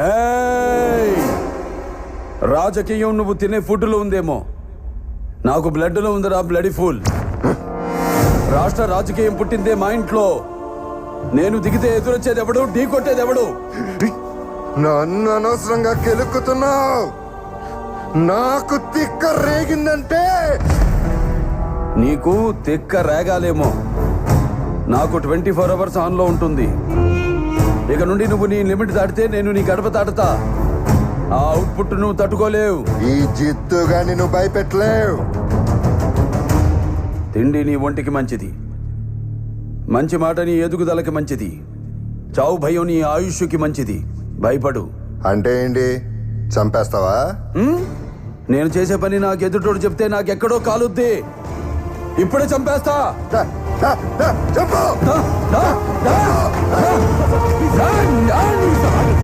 ఏయ్! రాజకీయం నువ్వు తినే ఫుడ్లో ఉందేమో, నాకు బ్లడ్లో ఉందిరా బ్లడీ ఫుల్. రాష్ట్ర రాజకీయం పుట్టిందే మా ఇంట్లో. నేను దిగితే ఎదురొచ్చేది ఎవడు, ఢీ కొట్టేది ఎవడు? నన్ను అనవసరంగా కెలుక్కుతున్నావు. నాకు తిక్క రేగిందంటే నీకు తిక్క రేగాలేమో, నాకు 24 hours ఆన్లో ఉంటుంది. ఇక నుండి నువ్వు నీ లిమిట్ దాటితే నేను నీ గడప దాటుతా. ఆ అవుట్పుట్ నువ్వు తట్టుకోలేవు. ఈ జిత్తుగా నిన్ను భయపెట్టలేవు. తిండి నీ ఒంటికి మంచిది, మంచి మాట నీ ఎదుగుదలకి మంచిది, చావు భయం నీ ఆయుష్కి మంచిది. భయపడు. అంటే ఏంటి, చంపేస్తావా? నేను చేసే పని నాకు ఎదుటోడు చెప్తే నాకెక్కడో కాలుద్ది. ఇప్పుడే చంపేస్తా. చెప్పు.